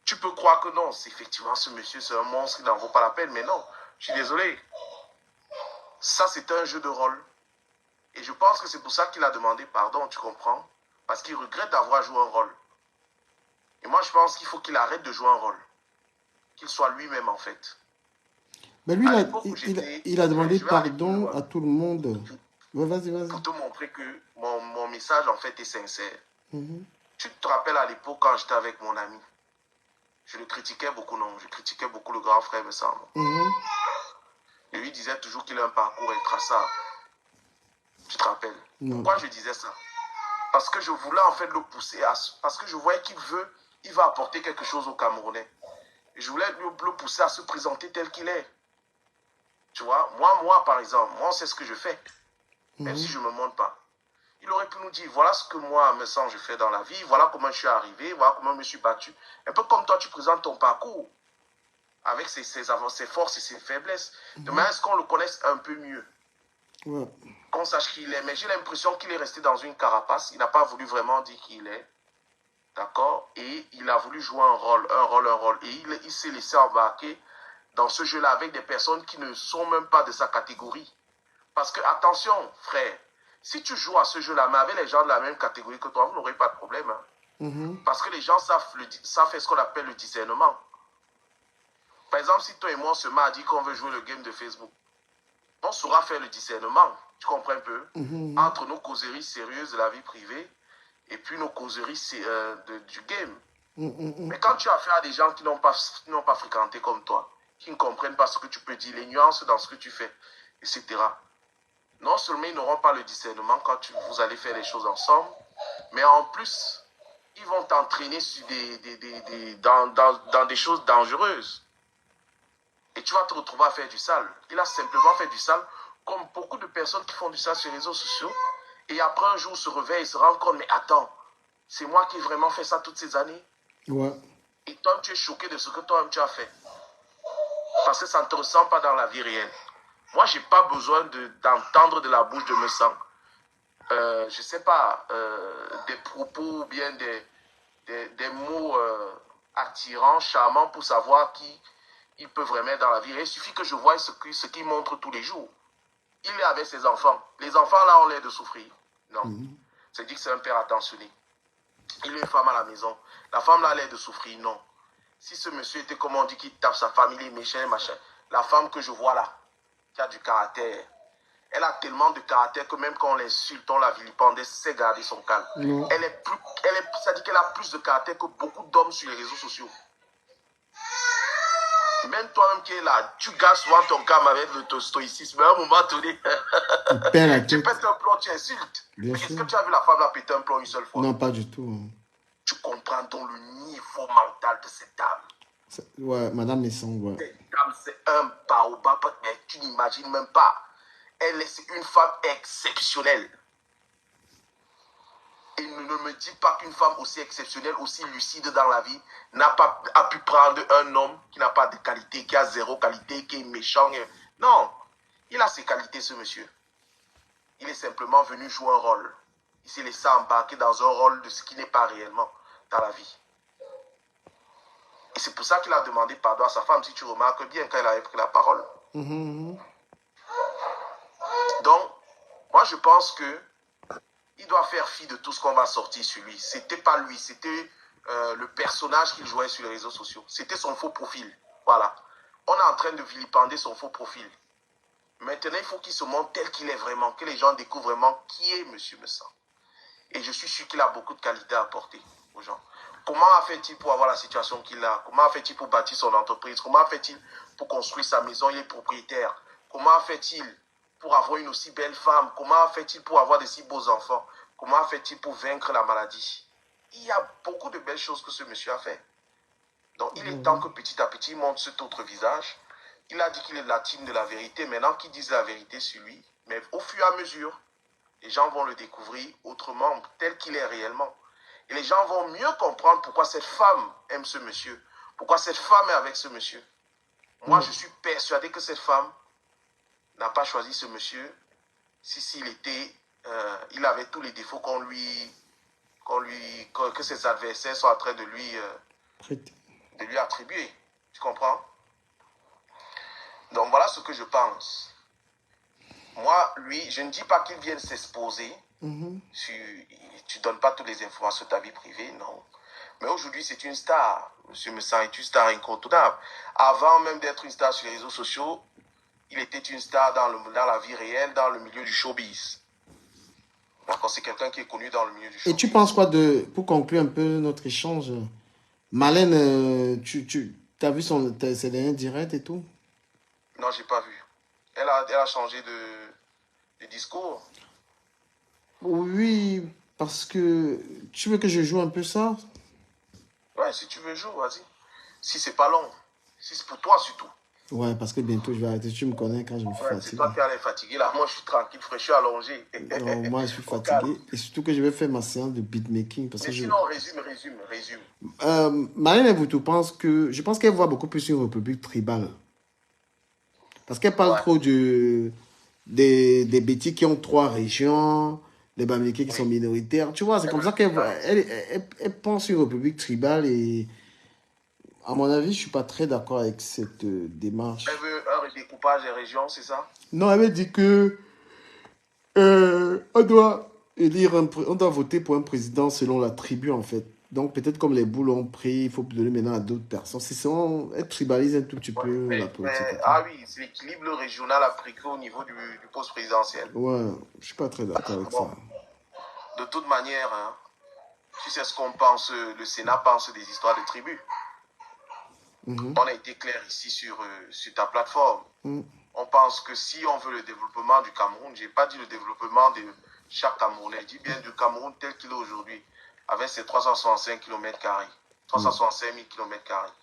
Tu peux croire que non, effectivement, ce monsieur, c'est un monstre qui n'en vaut pas la peine, mais non, je suis désolé. Ça, c'est un jeu de rôle. Et je pense que c'est pour ça qu'il a demandé pardon, tu comprends? Parce qu'il regrette d'avoir joué un rôle. Et moi, je pense qu'il faut qu'il arrête de jouer un rôle. Qu'il soit lui-même, en fait. Mais lui, À l'époque où il a demandé je vais aller plus pardon loin. à tout le monde. Ouais, vas-y, Pour vas-y. te montrer que mon message, en fait, est sincère. Mhm. Tu te rappelles à l'époque quand j'étais avec mon ami, je le critiquais beaucoup, non? Je critiquais beaucoup le grand frère, me semble. Mhm. Je lui disais toujours qu'il a un parcours intraçable. Tu te rappelles? Non. Pourquoi je disais ça? Parce que je voulais en fait le pousser, parce que je voyais il va apporter quelque chose aux Camerounais. Et je voulais le pousser à se présenter tel qu'il est. Tu vois, moi, par exemple, moi, c'est ce que je fais. Même si je ne me montre pas. Il aurait pu nous dire, voilà ce que moi, me semble, je fais dans la vie, voilà comment je suis arrivé, voilà comment je me suis battu. Un peu comme toi, tu présentes ton parcours, avec ses forces et ses faiblesses. De manière à ce qu'on le connaisse un peu mieux. Ouais. Qu'on sache qui il est. Mais j'ai l'impression qu'il est resté dans une carapace. Il n'a pas voulu vraiment dire qui il est. D'accord? Et il a voulu jouer un rôle. Et il s'est laissé embarquer dans ce jeu-là avec des personnes qui ne sont même pas de sa catégorie. Parce que, attention, frère, si tu joues à ce jeu-là, mais avec les gens de la même catégorie que toi, vous n'aurez pas de problème. Hein. Parce que les gens savent faire ce qu'on appelle le discernement. Par exemple, si toi et moi, on se met à dire qu'on veut jouer le game de Facebook, on saura faire le discernement, tu comprends un peu, entre nos causeries sérieuses de la vie privée et puis nos causeries du game. Mais quand tu as affaire à des gens qui n'ont pas fréquenté comme toi, qui ne comprennent pas ce que tu peux dire, les nuances dans ce que tu fais, etc., non seulement ils n'auront pas le discernement quand vous allez faire les choses ensemble, mais en plus, ils vont t'entraîner sur dans des choses dangereuses. Et tu vas te retrouver à faire du sale. Il a simplement fait du sale, comme beaucoup de personnes qui font du sale sur les réseaux sociaux. Et après un jour, se réveillent et se rendent compte, mais attends, c'est moi qui ai vraiment fait ça toutes ces années. Ouais. Et toi, tu es choqué de ce que toi-même tu as fait. Parce que ça ne te ressemble pas dans la vie réelle. Moi, je n'ai pas besoin d'entendre de la bouche de me sang. Je ne sais pas, des propos ou bien des mots attirants, charmants pour savoir qui il peut vraiment être dans la vie. Il suffit que je voie ce qu'il montre tous les jours. Il est avec ses enfants. Les enfants là ont l'air de souffrir. Non. C'est dit que c'est un père attentionné. Il a une femme à la maison. La femme là a l'air de souffrir. Non. Si ce monsieur était comme on dit qu'il tape sa famille, méchant, machin. La femme que je vois là, qui a du caractère, elle a tellement de caractère que même quand on l'insulte, on la vilipende, elle sait garder son calme. Ça dit qu'elle a plus de caractère que beaucoup d'hommes sur les réseaux sociaux. Même toi-même qui es là, tu gardes souvent ton calme avec le stoïcisme. Mais à un moment donné, tu pètes un plomb, tu insultes. Mais est-ce que tu as vu la femme là péter un plomb une seule fois? Non, pas du tout. Tu comprends donc le niveau mental de cette dame. Ouais, Madame Messong, ouais. Cette dame, c'est un baobab, mais tu n'imagines même pas. Elle est une femme exceptionnelle. Et ne me dis pas qu'une femme aussi exceptionnelle, aussi lucide dans la vie, a pu prendre un homme qui n'a pas de qualité, qui a zéro qualité, qui est méchant. Non, il a ses qualités, ce monsieur. Il est simplement venu jouer un rôle. Il s'est laissé embarquer dans un rôle de ce qui n'est pas réellement dans la vie. Et c'est pour ça qu'il a demandé pardon à sa femme, si tu remarques bien, quand elle avait pris la parole. Donc, moi je pense que il doit faire fi de tout ce qu'on va sortir sur lui. C'était pas lui, c'était le personnage qu'il jouait sur les réseaux sociaux. C'était son faux profil. Voilà. On est en train de vilipender son faux profil. Maintenant, il faut qu'il se montre tel qu'il est vraiment, que les gens découvrent vraiment qui est Monsieur Messang. Et je suis sûr qu'il a beaucoup de qualités à apporter aux gens. Comment a fait-il pour avoir la situation qu'il a? Comment a fait-il pour bâtir son entreprise? Comment a fait-il pour construire sa maison? Il est propriétaire. Comment a fait-il pour avoir une aussi belle femme? Comment a fait-il pour avoir de si beaux enfants? Comment a fait-il pour vaincre la maladie? Il y a beaucoup de belles choses que ce monsieur a fait. Donc il est temps que petit à petit il montre cet autre visage. Il a dit qu'il est la team de la vérité. Maintenant qu'il dise la vérité sur lui, mais au fur et à mesure, les gens vont le découvrir autrement, tel qu'il est réellement. Et les gens vont mieux comprendre pourquoi cette femme aime ce monsieur. Pourquoi cette femme est avec ce monsieur. Moi, je suis persuadé que cette femme n'a pas choisi ce monsieur si il avait tous les défauts que ses adversaires sont en train de lui attribué. Tu comprends? Donc voilà ce que je pense. Moi, lui, je ne dis pas qu'il vienne s'exposer. Tu ne donnes pas toutes les informations de ta vie privée, non. Mais aujourd'hui, c'est une star. Monsieur Messant est une star incontournable. Avant même d'être une star sur les réseaux sociaux, il était une star dans la vie réelle, dans le milieu du showbiz. D'accord, c'est quelqu'un qui est connu dans le milieu du showbiz. Et tu penses quoi de, pour conclure un peu notre échange, Marlène, tu as vu ses derniers directs et tout? Non, j'ai pas vu. Elle a changé de discours. Oui, parce que tu veux que je joue un peu ça? Ouais, si tu veux jouer, vas-y. Si c'est pas long. Si c'est pour toi surtout. Ouais, parce que bientôt je vais arrêter. Tu me connais quand je me Ouais, c'est fatigue. toi qui allais fatiguer là. Moi, je suis tranquille, frère, je suis allongé. Non, moi, je suis Au calme. fatigué. Et surtout que je vais faire ma séance de beatmaking. Parce Mais que sinon, résume. Marlène Eboutou je pense qu'elle voit beaucoup plus une république tribale. Parce qu'elle parle Ouais. trop des Bétis qui ont 3 régions, les Bamileke qui sont minoritaires. Tu vois, c'est comme ça qu'elle elle pense une république tribale et à mon avis, je suis pas très d'accord avec cette démarche. Elle veut un redécoupage des régions, c'est ça? Non, elle me dit que on doit on doit voter pour un président selon la tribu en fait. Donc peut-être comme les boules ont pris, il faut donner maintenant à d'autres personnes. Elle tribalise un tout petit peu la politique. Ah oui, c'est l'équilibre régional appliqué au niveau du poste présidentiel. Ouais, je suis pas très d'accord avec Bon, ça. de toute manière, hein, tu sais ce qu'on pense, le Sénat pense des histoires de tribus. On a été clair ici sur ta plateforme. On pense que si on veut le développement du Cameroun, je n'ai pas dit le développement de chaque Camerounais, je dis bien du Cameroun tel qu'il est aujourd'hui, avec ses 365 km, 365 000 km.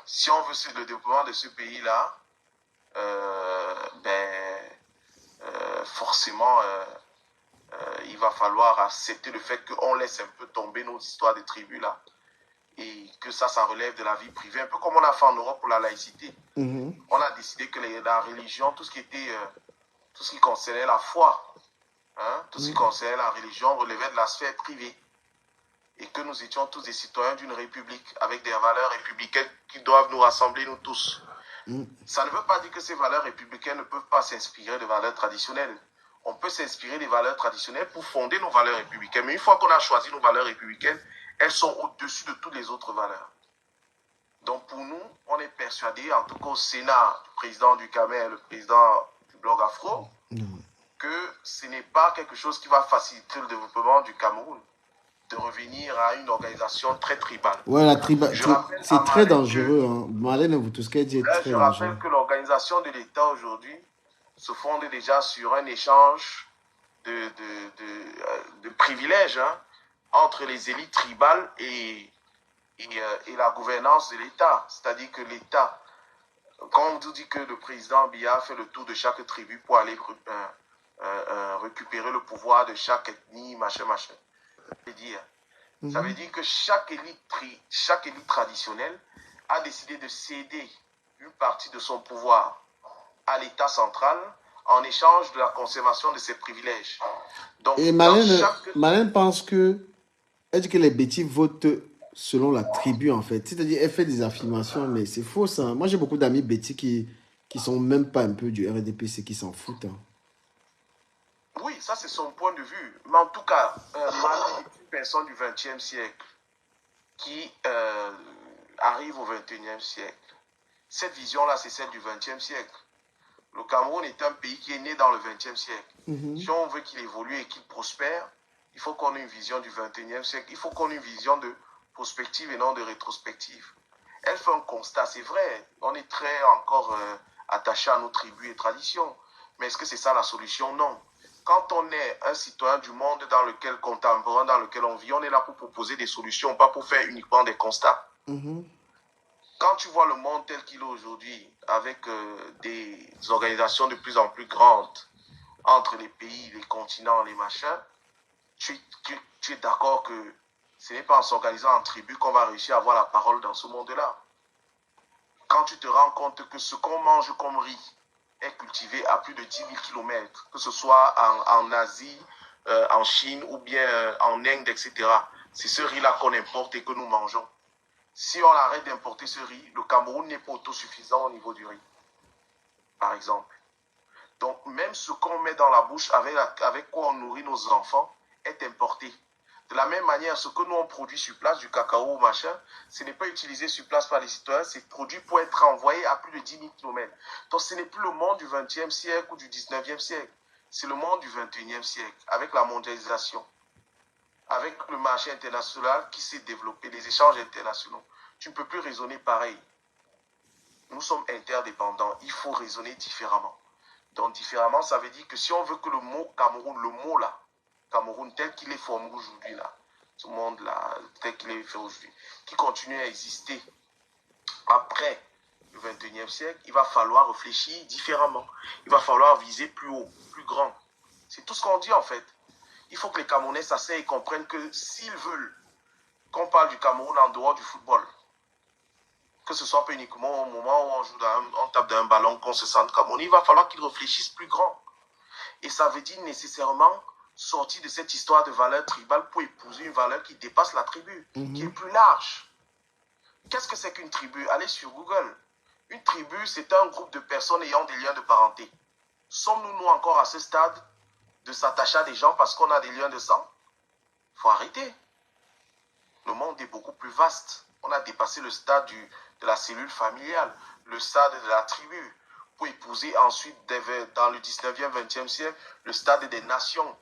Si on veut le développement de ce pays-là, forcément, il va falloir accepter le fait qu'on laisse un peu tomber nos histoires de tribus là. Et que ça relève de la vie privée, un peu comme on a fait en Europe pour la laïcité. On a décidé que la religion, tout ce qui concernait la foi, hein, tout ce qui concernait la religion relevait de la sphère privée. Et que nous étions tous des citoyens d'une république avec des valeurs républicaines qui doivent nous rassembler, nous tous. Ça ne veut pas dire que ces valeurs républicaines ne peuvent pas s'inspirer de valeurs traditionnelles. On peut s'inspirer des valeurs traditionnelles pour fonder nos valeurs républicaines. Mais une fois qu'on a choisi nos valeurs républicaines, elles sont au-dessus de toutes les autres valeurs. Donc pour nous, on est persuadés, en tout cas au Sénat, le président du CAMER, le président du Blog Afro, que ce n'est pas quelque chose qui va faciliter le développement du Cameroun, de revenir à une organisation très tribale. Ouais, c'est très dangereux. Hein. Marlène, vous tout ce qu'elle dit est très dangereux. Je rappelle que l'organisation de l'État aujourd'hui se fonde déjà sur un échange de privilèges, hein, entre les élites tribales et la gouvernance de l'État. C'est-à-dire que l'État, quand on nous dit que le président Biya fait le tour de chaque tribu pour aller récupérer le pouvoir de chaque ethnie, machin, ça veut dire que chaque élite traditionnelle a décidé de céder une partie de son pouvoir à l'État central en échange de la conservation de ses privilèges. Donc, et Marlène pense que elle dit que les Bétis votent selon la tribu, en fait. C'est-à-dire, elle fait des affirmations, mais c'est faux, ça. Moi, j'ai beaucoup d'amis Bétis qui sont même pas un peu du RDPC, qui s'en foutent. Hein. Oui, ça, c'est son point de vue. Mais en tout cas, Marlène est une personne du XXe siècle qui arrive au XXIe siècle. Cette vision-là, c'est celle du XXe siècle. Le Cameroun est un pays qui est né dans le XXe siècle. Si on veut qu'il évolue et qu'il prospère, il faut qu'on ait une vision du XXIe siècle. Il faut qu'on ait une vision de prospective et non de rétrospective. Elle fait un constat, c'est vrai. On est très encore attaché à nos tribus et traditions. Mais est-ce que c'est ça la solution? Non. Quand on est un citoyen du monde contemporain dans lequel on vit, on est là pour proposer des solutions, pas pour faire uniquement des constats. Quand tu vois le monde tel qu'il est aujourd'hui, avec des organisations de plus en plus grandes entre les pays, les continents, les machins, tu es d'accord que ce n'est pas en s'organisant en tribu qu'on va réussir à avoir la parole dans ce monde-là. Quand tu te rends compte que ce qu'on mange comme riz est cultivé à plus de 10 000 km, que ce soit en Asie, en Chine ou bien en Inde, etc. C'est ce riz-là qu'on importe et que nous mangeons. Si on arrête d'importer ce riz, le Cameroun n'est pas autosuffisant au niveau du riz, par exemple. Donc, même ce qu'on met dans la bouche, avec quoi on nourrit nos enfants, est importé. De la même manière, ce que nous on produit sur place, du cacao ou machin, ce n'est pas utilisé sur place par les citoyens, c'est produit pour être envoyé à plus de 10 000 km. Donc, ce n'est plus le monde du 20e siècle ou du 19e siècle. C'est le monde du 21e siècle, avec la mondialisation, avec le marché international qui s'est développé, les échanges internationaux. Tu ne peux plus raisonner pareil. Nous sommes interdépendants. Il faut raisonner différemment. Donc, différemment, ça veut dire que si on veut que le mot Cameroun, le mot là, Cameroun tel qu'il est formé aujourd'hui là, ce monde-là, tel qu'il est fait aujourd'hui, qui continue à exister après le 21e siècle, il va falloir réfléchir différemment. Il va falloir viser plus haut, plus grand. C'est tout ce qu'on dit en fait. Il faut que les Camerounais s'asseyent et comprennent que s'ils veulent qu'on parle du Cameroun en dehors du football, que ce soit pas uniquement au moment où on tape d'un ballon, qu'on se sente Camerounais, il va falloir qu'ils réfléchissent plus grand. Et ça veut dire nécessairement sortir de cette histoire de valeur tribale pour épouser une valeur qui dépasse la tribu, qui est plus large. Qu'est-ce que c'est qu'une tribu? Allez sur Google. Une tribu, c'est un groupe de personnes ayant des liens de parenté. Sommes-nous, nous, encore à ce stade de s'attacher à des gens parce qu'on a des liens de sang? Il faut arrêter. Le monde est beaucoup plus vaste. On a dépassé le stade de la cellule familiale, le stade de la tribu, pour épouser ensuite, dans le 19e, 20e siècle, le stade des nations.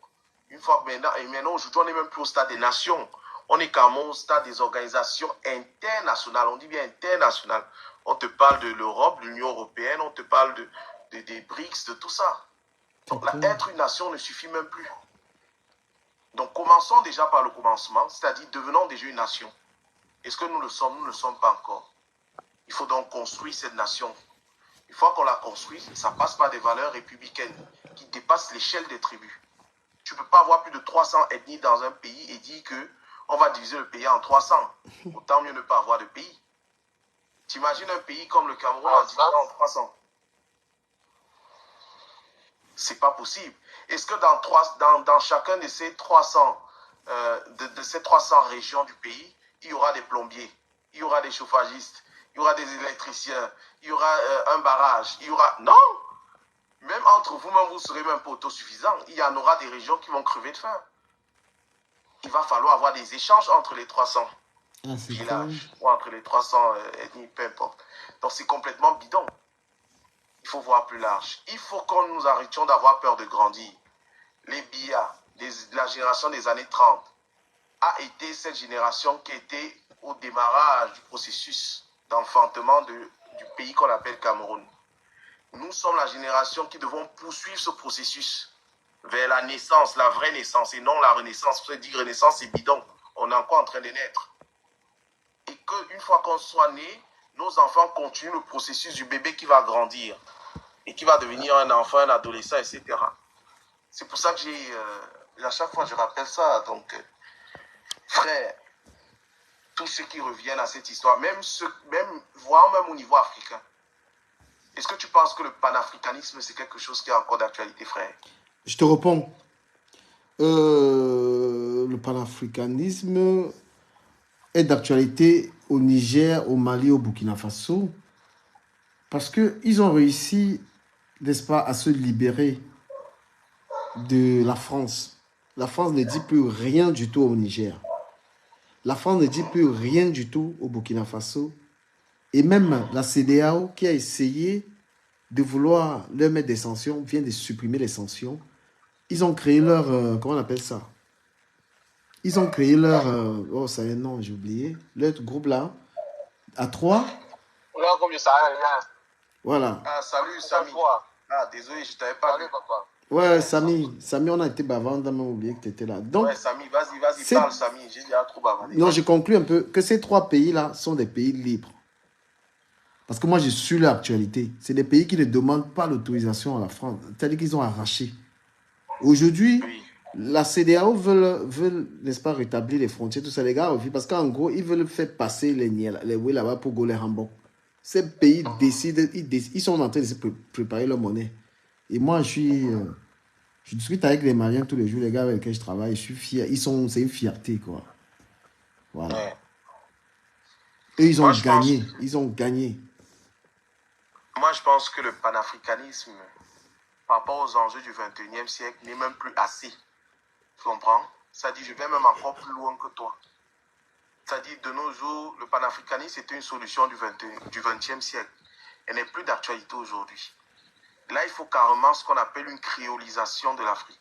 Une fois que maintenant aujourd'hui, on n'est même plus au stade des nations. On est quand même au stade des organisations internationales. On dit bien internationales. On te parle de l'Europe, de l'Union européenne, on te parle des BRICS, de tout ça. Donc, être une nation ne suffit même plus. Donc, commençons déjà par le commencement, c'est-à-dire devenons déjà une nation. Est-ce que nous le sommes? Nous ne le sommes pas encore. Il faut donc construire cette nation. Une fois qu'on la construit, ça passe par des valeurs républicaines qui dépassent l'échelle des tribus. Tu ne peux pas avoir plus de 300 ethnies dans un pays et dire qu'on va diviser le pays en 300. Autant mieux ne pas avoir de pays. T'imagines un pays comme le Cameroun en divisant en 300? C'est pas possible. Est-ce que dans chacun de ces 300, de ces 300 régions du pays, il y aura des plombiers, il y aura des chauffagistes, il y aura des électriciens, il y aura un barrage, il y aura... Non! Même entre vous-même, vous ne serez même pas autosuffisant. Il y en aura des régions qui vont crever de faim. Il va falloir avoir des échanges entre les 300 villages ou entre les 300 ethnies, peu importe. Donc c'est complètement bidon. Il faut voir plus large. Il faut qu'on nous arrêtions d'avoir peur de grandir. Les BIA, la génération des années 30, a été cette génération qui était au démarrage du processus d'enfantement du pays qu'on appelle Cameroun. Nous sommes la génération qui devons poursuivre ce processus vers la naissance, la vraie naissance, et non la renaissance. Vous dire renaissance, c'est bidon. On est encore en train de naître. Et qu'une fois qu'on soit né, nos enfants continuent le processus du bébé qui va grandir et qui va devenir un enfant, un adolescent, etc. C'est pour ça que à chaque fois je rappelle ça. Donc, frère, tous ceux qui reviennent à cette histoire, voire même au niveau africain, est-ce que tu penses que le panafricanisme, c'est quelque chose qui est encore d'actualité, frère? Je te réponds. Le panafricanisme est d'actualité au Niger, au Mali, au Burkina Faso, parce qu'ils ont réussi, n'est-ce pas, à se libérer de la France. La France ne dit plus rien du tout au Niger. La France ne dit plus rien du tout au Burkina Faso. Et même la CEDEAO qui a essayé de vouloir leur mettre des sanctions, vient de supprimer les sanctions. Ils ont créé leur... comment on appelle ça? Ils ont créé leur... oh, ça y est, non, j'ai oublié. Leur groupe là, à 3. Voilà. Ah, salut, Samy. Ah, désolé, je ne t'avais pas vu. Papa. Ouais, Samy, on a été bavard, on a même oublié que tu étais là. Donc, ouais, Samy, vas-y, parle, Samy. J'ai déjà trop bavardé. Non, je conclue un peu que ces 3 pays-là sont des pays libres. Parce que moi, je suis l'actualité. C'est des pays qui ne demandent pas l'autorisation à la France. C'est-à-dire qu'ils ont arraché. Aujourd'hui, oui, la CEDEAO veut, n'est-ce pas, rétablir les frontières, tout ça, les gars, parce qu'en gros, ils veulent faire passer les Oué là-bas pour Gaulle et Hambourg. Ces pays décident, ils sont en train de se préparer leur monnaie. Et moi, je discute avec les Maliens tous les jours, les gars avec lesquels je travaille, je suis fier. C'est une fierté, quoi. Voilà. Ouais. Et ils ont Moi, je pense, gagné. Ils ont gagné. moi, je pense que le panafricanisme, par rapport aux enjeux du 21e siècle, n'est même plus assez. Tu comprends? Ça dit, je vais même encore plus loin que toi. Ça dit, de nos jours, le panafricanisme était une solution du 20e siècle. Elle n'est plus d'actualité aujourd'hui. Là, il faut carrément ce qu'on appelle une créolisation de l'Afrique.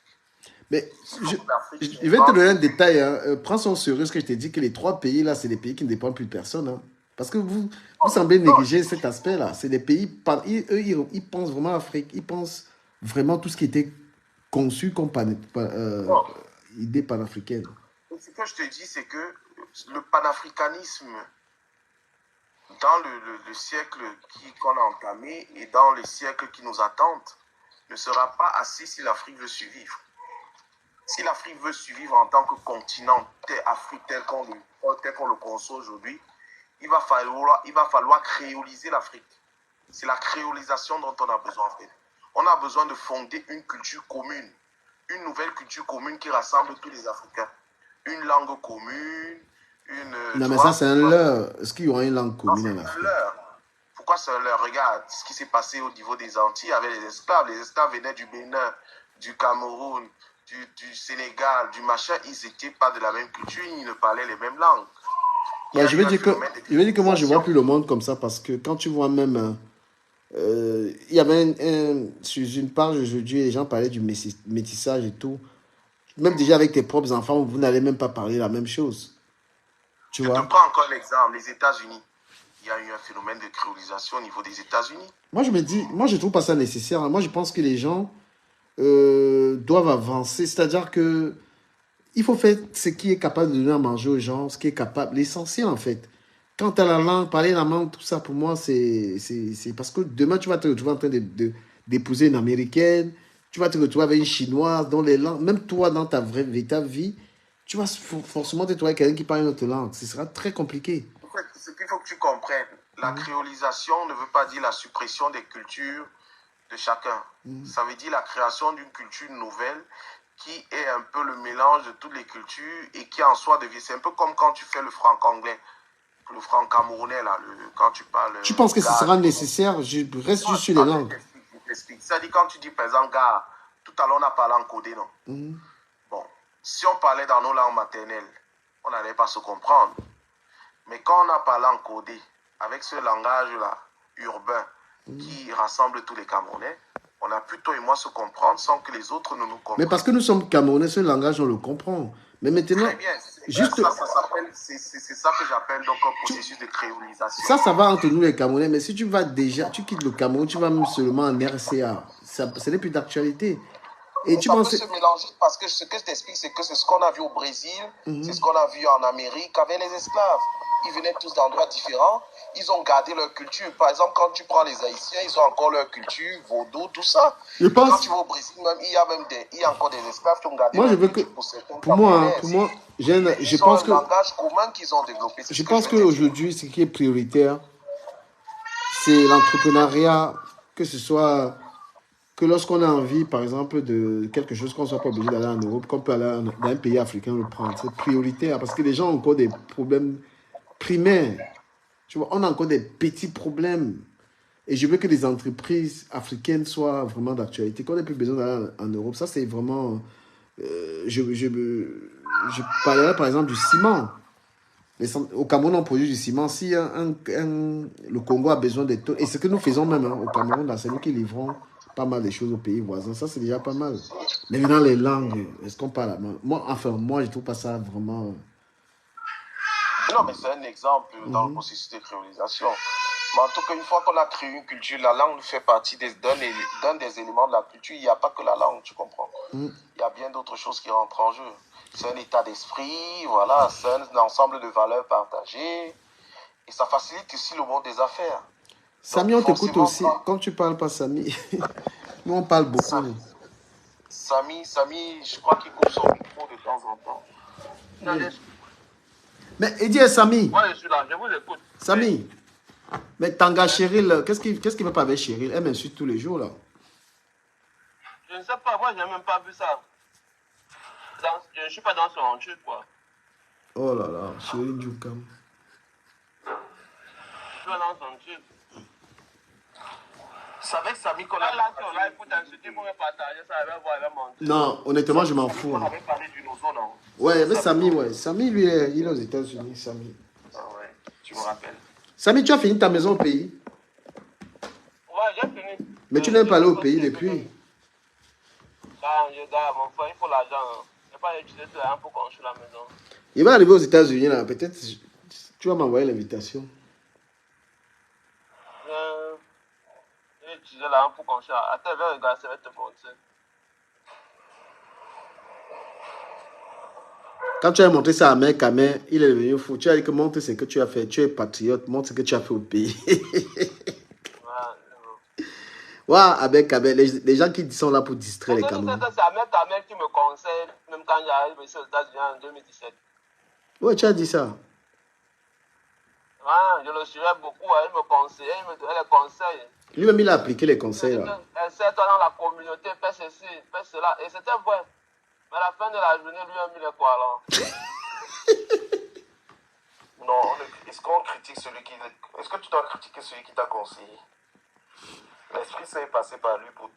Mais Il faut que l'Afrique je vais te donner un comprenne. détail. Hein. Prends ça au sérieux ce que je t'ai dit que les trois pays là, c'est des pays qui ne dépendent plus de personne. Hein. Parce que vous semblez Non, négliger cet aspect-là. C'est des pays, eux, ils pensent vraiment à l'Afrique. Ils pensent vraiment tout ce qui était conçu comme non. idée panafricaine. Ce que je te dis, c'est que le panafricanisme, dans le siècle qu'on a entamé et dans les siècles qui nous attendent, ne sera pas assez si l'Afrique veut survivre. Si l'Afrique veut survivre en tant que continent Afrique tel qu'on le conçoit aujourd'hui, il va falloir créoliser l'Afrique. C'est la créolisation dont on a besoin en fait. On a besoin de fonder une culture commune, une nouvelle culture commune qui rassemble tous les Africains. Une langue commune, Non, tu mais ça, vois, c'est un leurre. Est-ce qu'il y aura une langue non, commune c'est en un Afrique? leurre. Pourquoi c'est un leurre? Regarde ce qui s'est passé au niveau des Antilles avec les esclaves. Les esclaves venaient du Bénin, du Cameroun, du Sénégal, du machin. Ils n'étaient pas de la même culture, ils ne parlaient les mêmes langues. Il y Bah, a eu un phénomène de je vais dire que moi, je vois colonisation. plus le monde comme ça parce que quand tu vois même. Il y avait sur une page aujourd'hui, les gens parlaient du métissage et tout. Même déjà avec tes propres enfants, vous n'allez même pas parler la même chose. Tu Je te vois? prends encore l'exemple, les États-Unis. Il y a eu un phénomène de créolisation au niveau des États-Unis. Moi, je me dis, moi, je trouve pas ça nécessaire. Moi, je pense que les gens doivent avancer. C'est-à-dire que il faut faire ce qui est capable de donner à manger aux gens, ce qui est capable, l'essentiel en fait. Quant à la langue, parler la langue, tout ça, pour moi, c'est parce que demain, tu vas te retrouver en train d'épouser une Américaine, tu vas te retrouver avec une Chinoise, dont les langues, même toi, dans ta vraie véritable vie, tu vas forcément te retrouver avec quelqu'un qui parle une autre langue. Ce sera très compliqué. En fait, ce qu'il faut que tu comprennes, la Mhm. créolisation ne veut pas dire la suppression des cultures de chacun. Mhm. Ça veut dire la création d'une culture nouvelle qui est un peu le mélange de toutes les cultures et qui en soi devient. C'est un peu comme quand tu fais le franc-anglais, le franc-camerounais, là, quand tu parles Tu penses que ce gars. sera nécessaire? Je reste juste sur les Attends, langues. je t'explique. Ça dit quand tu dis, par exemple, gars, tout à l'heure on a parlé en codé, non? Mhm. Bon, si on parlait dans nos langues maternelles, on n'allait pas se comprendre. Mais quand on a parlé en codé, avec ce langage-là, urbain, qui rassemble tous les Camerounais, on a pu, toi et moi, se comprendre sans que les autres ne nous Mais parce comprennent. que nous sommes Camerounais, ce langage, on le comprend. Mais maintenant, Très bien. juste, C'est ça que j'appelle donc un tu, processus de créolisation. ça va entre nous les Camerounais, mais si tu vas déjà, tu quittes le Cameroun, tu vas même seulement en RCA. Ça, ce n'est plus d'actualité. Et Mais tu ça peut penses. se mélanger parce que ce que je t'explique, c'est que c'est ce qu'on a vu au Brésil, c'est ce Mhm. qu'on a vu en Amérique avec les esclaves. Ils venaient tous d'endroits différents, ils ont gardé leur culture. Par exemple, quand tu prends les Haïtiens, ils ont encore leur culture, vaudou, tout ça. Je Et quand pense, tu vas au Brésil, même, il y a encore des esclaves qui ont gardé moi je leur veux que, culture pour certaines pour camerounaises. moi, Mais je ils ont pense un que, langage commun qu'ils ont développé, c'est je ce que je pense vais te dire. qu'aujourd'hui, ce qui est prioritaire, c'est l'entrepreneuriat, que ce soit, que lorsqu'on a envie, par exemple, de quelque chose qu'on ne soit pas obligé d'aller en Europe, qu'on peut aller dans un pays africain le prendre. C'est prioritaire parce que les gens ont encore des problèmes primaires. Tu vois, on a encore des petits problèmes. Et je veux que les entreprises africaines soient vraiment d'actualité. Qu'on n'ait plus besoin d'aller en Europe. Ça, c'est vraiment. Je parlerai par exemple du ciment. Au Cameroun, on produit du ciment. Si le Congo a besoin des taux, et ce que nous faisons même hein, au Cameroun, là, c'est nous qui livrons pas mal de choses aux pays voisins. Ça, c'est déjà pas mal. Mais maintenant, les langues, est-ce qu'on parle moi, enfin, moi, je trouve pas ça vraiment. Non, mais c'est un exemple dans le Mhm. processus de créolisation. Mais en tout cas, une fois qu'on a créé une culture, la langue fait partie d'un des éléments de la culture. Il n'y a pas que la langue, tu comprends. Mhm. Il y a bien d'autres choses qui rentrent en jeu. C'est un état d'esprit, voilà, c'est un ensemble de valeurs partagées. Et ça facilite aussi le monde des affaires. Donc, Samy, on t'écoute forcément, aussi. Quand tu parles pas, Samy, nous, on parle beaucoup. Samy, Samy, je crois qu'il coupe son micro de temps en temps. Non, Oui. Mais il dit, Samy, moi, je suis là, je vous écoute. Oui. Samy, mais Tanga Cheryl, qu'est-ce qui va pas avec Cheryl? Elle m'insulte tous les jours, là. Je ne sais pas, moi, je n'ai même pas vu ça. Je ne suis pas dans son truc, quoi. Oh là là, Cheryl Djoukam. joué dans son truc. C'est avec Samy qu'on a... Là, sur live pour t'insulter, pour me partager ça, elle va voir, elle va monter. Non, honnêtement, je m'en fous. On avait parlé du Nozo, non? Ouais, avec Samy, ouais. Samy, lui, il est aux États-Unis, Samy. Ah ouais, tu me rappelles. Samy, tu as fini ta maison au pays? Ouais, j'ai fini. Mais tu n'es pas allé au pays depuis? Bah, je gars, mon frère, il faut l'argent. Hein. Je n'ai pas utilisé tout l'argent pour construire la maison. Il va arriver aux États-Unis, là. Peut-être tu vas m'envoyer l'invitation. J'ai utilisé l'argent pour construire. Attends, je vais regarder, ça va te montrer. Quand tu as montré ça à mec, il est devenu fou. Tu as dit que montre ce que tu as fait. Tu es patriote, montre ce que tu as fait au pays. Ouais, avec les gens qui sont là pour distraire les Camerounais. C'est Ahmed qui me conseille, même quand j'arrive ici aux États-Unis en 2017. Ouais, tu as dit ça. Ouais, je le suivais beaucoup, il me conseillait, il me donnait les conseils. Lui-même, il a appliqué les conseils. Essaie-toi dans la communauté, fais ceci, fais cela. Et c'était vrai. Mais à la fin de la journée, lui-même, il est quoi alors? Non, est-ce qu'on critique celui qui... Est-ce que tu dois critiquer celui qui t'a conseillé? L'esprit s'est passé par lui pour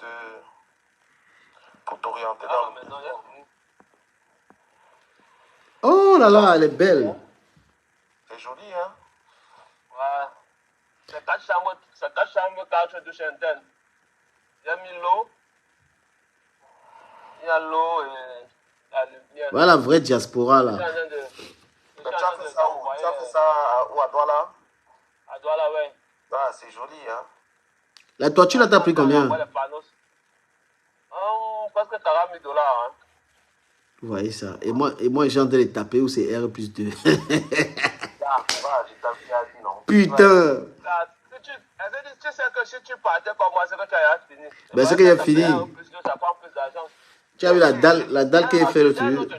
t'orienter dans le... Oh là là, elle est belle. C'est joli, hein? Ouais. C'est 4 chambres, 4 douches internes. Il y a mis l'eau. Il y a l'eau et la lumière. Voilà la vraie diaspora là. Tu as fait ça où? Tu as fait ça où, à Douala? À Douala, ouais. Ah, c'est joli, hein? La toiture là, t'as pris combien? Presque 40 000 $. Hein. Vous voyez ça. Et moi j'ai en train de les taper où c'est R+2. Putain. Tu sais que si tu partais comme moi, c'est que tu as fini. Ben c'est que j'ai fini. Tu as vu la dalle qui est fait le truc.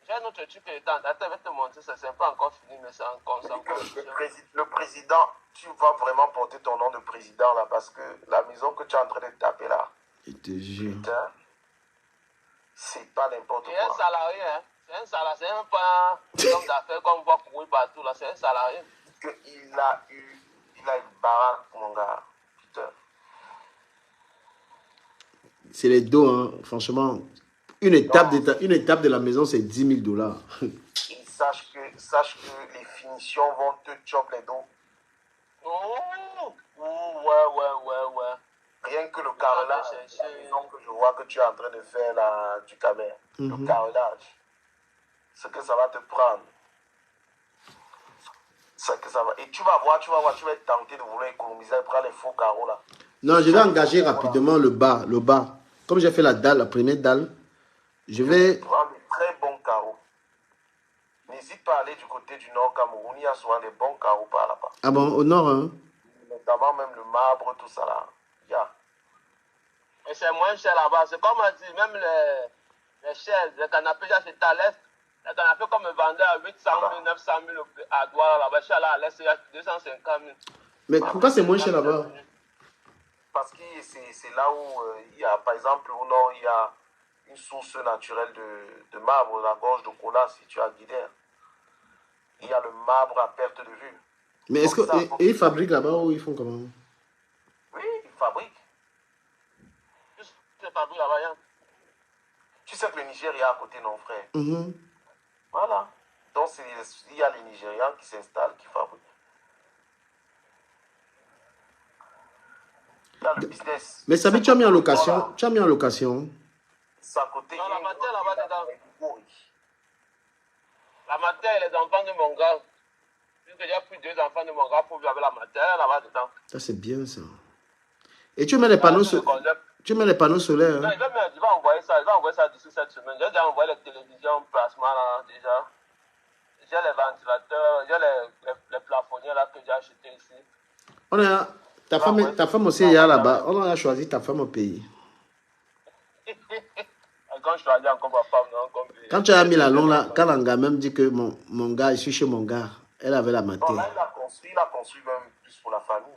J'ai un autre truc qui est dans. Attends, je vais te montrer ça. C'est pas encore fini, mais c'est encore ça. Le président, tu vas vraiment porter ton nom de président là, parce que la maison que tu es en train de taper là. Je te jure. Putain. C'est pas n'importe quoi. C'est un salarié, hein. C'est un salarié, c'est même pas un homme d'affaires qu'on voit courir partout là, c'est un salarié. Il a une baraque, mon gars. Putain. C'est les dos, hein. Franchement. Une étape de la maison, c'est 10 000 $. Et sache que les finitions vont te choper les dos. Ouais. Rien que le carrelage, la maison que je vois que tu es en train de faire là, du Camer, le carrelage, ce que ça va te prendre. Que ça va. Et tu vas voir, tu vas être tenté de vouloir économiser et prendre les faux carreaux là. Non, je vais engager rapidement le bas. Comme j'ai fait la première dalle, je vais prendre de très bons carreaux. N'hésite pas à aller du côté du nord Cameroun, il y a souvent des bons carreaux par là-bas. Ah bon, au nord, hein? Notamment même le marbre, tout ça là. Et c'est moins cher là-bas. C'est comme on dit, même les chaises, les canapés, j'ai acheté à l'Est. Les canapés comme me vendait à 800 000, 900 000 à Douala là-bas. Je suis allé à l'Est, il y a 250 000. Mais pourquoi c'est moins cher là-bas? Parce que c'est là où il y a, par exemple, au nord, il y a une source naturelle de marbre, la gorge de Kola, si tu as Guider. Il y a le marbre à perte de vue. Mais est-ce qu'ils fabriquent là-bas ou ils font comment? Oui, ils fabriquent. Ils fabriquent là-bas, hein. Tu sais que le Nigeria à côté, non, frère? Voilà. Donc, il y a les Nigérians qui s'installent, qui fabriquent. Là, le business. Mais Sabi, tu as mis en location? Tu as mis en location? C'est à côté. Non, la matière là-bas dedans. La matière et les enfants de mon gars. Puisque j'ai pris 2 enfants de mon gars pour vivre avec la matière là-bas dedans. Ça, c'est bien ça. Et tu mets les panneaux solaires? Tu mets les panneaux solaires? Non, il va envoyer ça d'ici cette semaine. J'ai déjà envoyé les télévisions en placement là, déjà. J'ai les ventilateurs, j'ai les plafonniers là que j'ai achetés ici. Ta femme aussi est là-bas. On a choisi ta femme au pays. Quand je choisis encore ma femme, non, comme quand tu as mis la longue là, quand l'anga même dit que mon gars, je suis chez mon gars, elle avait la matière. Non, là, il a construit même plus pour la famille.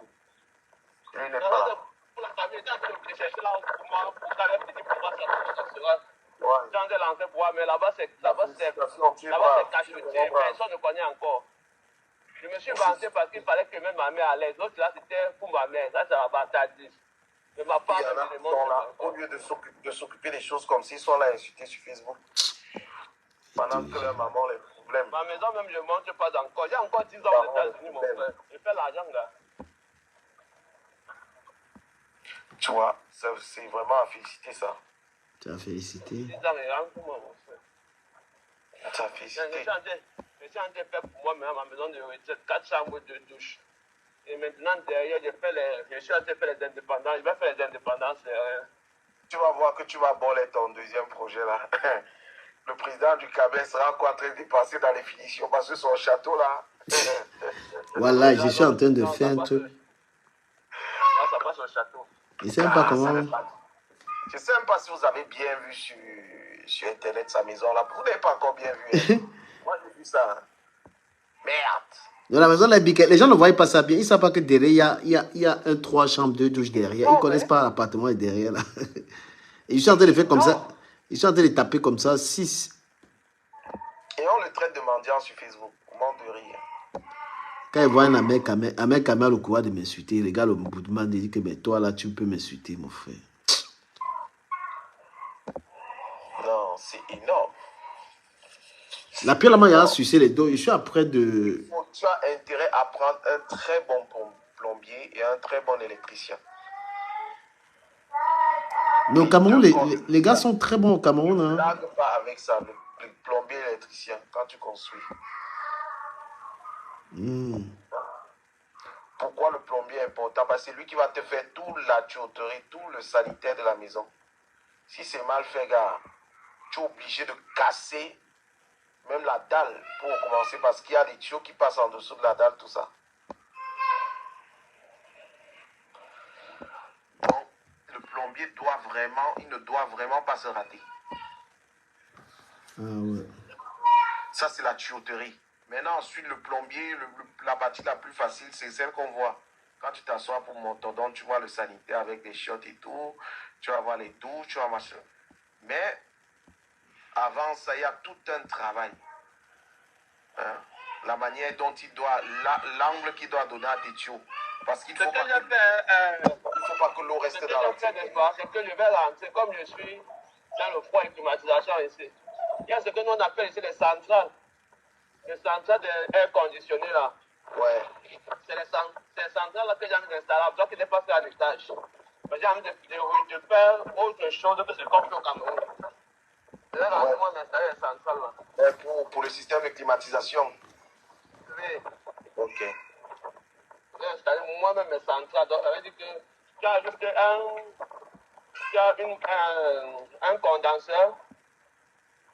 Il n'est pas là. Pour la famille, il a fait le chercher là pour moi, pour qu'elle ait petit pour moi, ça sera. J'ai lancé pour moi, mais là-bas, c'est cacheté, personne ne connaît encore. Je me suis vanté parce qu'il fallait que même ma mère à l'aise. L'autre là, c'était pour ma mère. Ça va bâtarder. Mais ma part, Il y en a qui sont là, au lieu de s'occuper des choses comme s'ils sont là à insulter sur Facebook. Pendant que leur maman les problèmes. Ma maison même, je ne monte pas encore. J'ai encore 10 ans aux États-Unis, mon frère. Je fais l'argent là. Tu vois, c'est vraiment à féliciter ça. Tu as félicité. 10 ans et rien pour moi, mon frère. Tu as félicité. Je suis en train de faire pour moi maintenant ma maison de retraite, 4 chambres, 2 douches. Et maintenant, derrière, je suis en train de faire les indépendants. Je vais faire les indépendants, c'est rien. Tu vas voir que tu vas boler ton deuxième projet là. Le président du Cabin sera encore en train de passer dans les finitions parce que son château là. Voilà, je suis en train de faire un truc. Là, ça passe au château. Je ne sais même pas comment. Je ne sais même pas si vous avez bien vu sur Internet sa maison là. Vous n'avez pas encore bien vu. Hein? Moi, j'ai vu ça. Merde. Dans la maison, les gens ne voient pas ça bien. Ils ne savent pas que derrière, il y a un 3 chambres, 2 douches derrière. Ils ne connaissent pas l'appartement derrière là. Et je suis en train de faire comme ça. Je suis en train de taper comme ça, 6. Et on le traite de mendiant sur Facebook. On manque de rire. Quand ils voient un mec Kamel au courant de m'insulter, les gars, le boudement dit que mais toi là, tu peux m'insulter, mon frère. Non, c'est énorme. La pire, là, il y a sucé les dos. Je suis après de. Tu as intérêt à prendre un très bon plombier et un très bon électricien. Mais au Cameroun, les gars sont très bons au Cameroun. Ne hein. blague pas avec ça, le plombier et l'électricien, quand tu construis. Pourquoi le plombier est important? Parce que c'est lui qui va te faire toute la tuyauterie, tout le sanitaire de la maison. Si c'est mal fait, gars, tu es obligé de casser même la dalle pour commencer parce qu'il y a des tuyaux qui passent en dessous de la dalle, tout ça. Donc, le plombier il ne doit vraiment pas se rater. Ah ouais. Ça, c'est la tuyauterie. Maintenant, ensuite, le plombier, la partie la plus facile, c'est celle qu'on voit. Quand tu t'assois pour mon tendon, tu vois le sanitaire avec des chiottes et tout. Tu vas voir les douches, tu vas machin. Mais, avant ça, il y a tout un travail. Hein? La manière dont il doit, l'angle qu'il doit donner à tes tuyaux. Parce qu'il ne faut, faut pas que l'eau reste dans l'eau. C'est que je vais rentrer, comme je suis dans le froid et climatisation ici. Il y a ce que nous on appelle ici les centrales. Les centrales d'air conditionné là. Ouais. C'est les centrales là que j'ai envie d'installer. Donc il n'est pas fait à l'étage. Mais j'ai envie de faire autre chose que ce qu'on fait au Cameroun. C'est là qu'on va installer les centrales là. Pour le système de climatisation. Oui. Ok. J'ai installé moi-même mes centrales. Donc ça veut dire que tu as juste un condenseur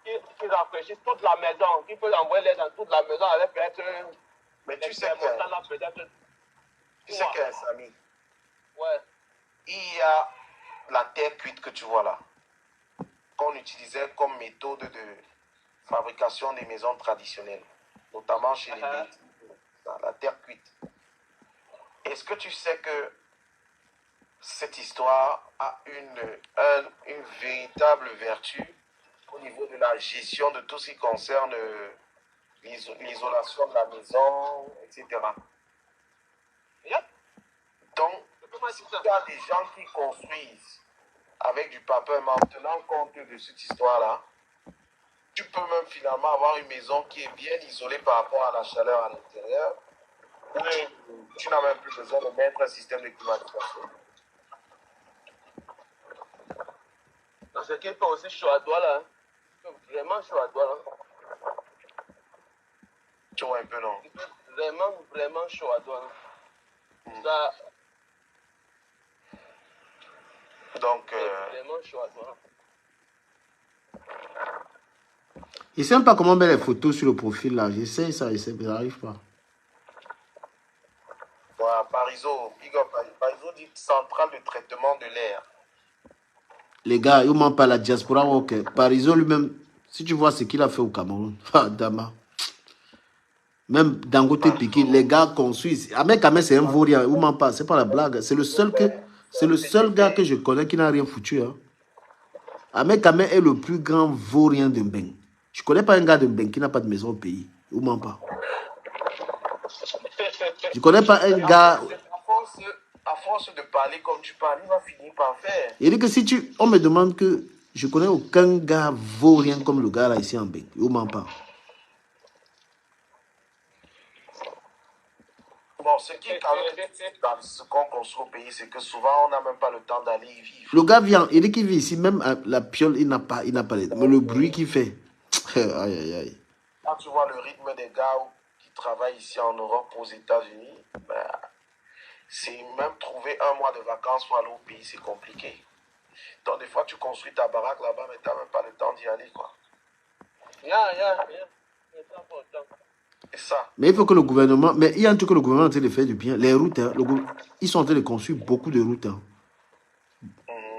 qui rafraîchit toute la maison, qui peut envoyer l'air dans toute la maison avec peut-être. Mais tu sais que Samy, ouais. Il y a la terre cuite que tu vois là, qu'on utilisait comme méthode de fabrication des maisons traditionnelles, notamment chez les Bétis, la terre cuite. Est-ce que tu sais que cette histoire a une véritable vertu au niveau de la gestion de tout ce qui concerne l'isolation de la maison, etc. Yep. Donc, il y a des gens qui construisent avec du papier, mais en tenant compte de cette histoire-là, tu peux même finalement avoir une maison qui est bien isolée par rapport à la chaleur à l'intérieur. Oui. Tu n'as même plus besoin de mettre un système de climatisation. Dans ce qui est aussi chaud à toi là, vraiment chaud à toi là. Tu vois un peu, non? Vraiment chaud à toi. Ça. Donc. Vraiment chaud à toi. Je ne sais même pas comment mettre les photos sur le profil là. J'essaie ça, mais ça n'arrive pas. Voilà, Parizeau, big up. Parizeau dit centrale de traitement de l'air. Les gars, ils ne mentent pas la diaspora. Ok. Parizeau lui-même, si tu vois ce qu'il a fait au Cameroun, Dama. Même Dangote Piquet, les gars construisent. Ahmed Kamel, c'est un vaurien. Ils ne mentent pas. Ce n'est pas la blague. C'est le seul gars que je connais qui n'a rien foutu. Hein. Ahmed Kamel est le plus grand vaurien de Mbeng. Je ne connais pas un gars de Mbeng qui n'a pas de maison au pays. Ils ne mentent pas. Je connais pas un gars. À force de parler comme tu parles, il va finir par faire. Il dit que si tu. On me demande que je connais aucun gars vaurien comme le gars là ici en Bec. Il ment pas. Bon, ce qui est quand même dans ce qu'on construit au pays, c'est que souvent on n'a même pas le temps d'aller y vivre. Le gars vient, il dit qu'il vit ici, même à la piole, il n'a pas mais le bruit qu'il fait. Aïe, aïe, aïe. Quand tu vois le rythme des gars qui travaillent ici en Europe, aux États-Unis, ben, c'est même trouver un mois de vacances pour aller au pays, c'est compliqué. Donc des fois tu construis ta baraque là-bas, mais tu n'as même pas le temps d'y aller, quoi. C'est ça. Mais il faut que le gouvernement, mais il y a un truc que le gouvernement est en train de faire du bien. Les routes, hein, ils sont en train de construire beaucoup de routes. Hein.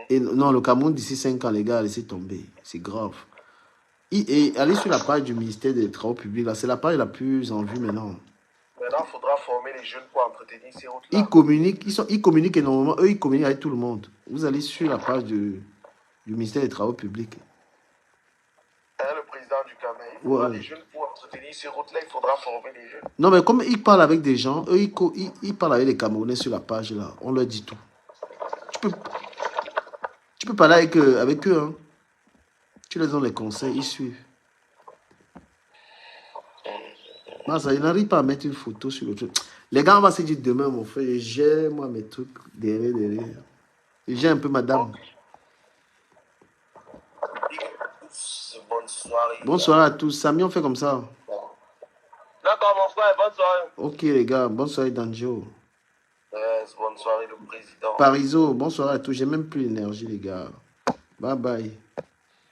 Et non, le Cameroun d'ici 5 ans, les gars, laissez tomber. C'est grave. Et allez sur la page du ministère des Travaux publics, là, c'est la page la plus en vue maintenant. Maintenant, il faudra former les jeunes pour entretenir ces routes-là. Ils communiquent énormément. Eux, ils communiquent avec tout le monde. Vous allez sur la page du ministère des Travaux publics. Le président du Cameroun, il faudra des jeunes pour entretenir ces routes-là. Il faudra former les jeunes. Non, mais comme ils parlent avec des gens, eux, ils parlent avec les Camerounais sur la page, là. On leur dit tout. Tu peux parler avec eux, hein. Tu leur donnes les conseils, ils suivent. Ça, ils n'arrivent pas à mettre une photo sur le truc. Les gars, on va se dire demain, mon frère, j'ai moi mes trucs derrière. J'ai un peu madame. Bonne soirée. Bonne soirée à tous. Samy, on fait comme ça. D'accord, mon frère, bonne soirée. Ok, les gars, bonne soirée, Danjo. Bonne soirée, le président. Pariso, bonne soirée à tous. J'ai même plus l'énergie, les gars. Bye bye.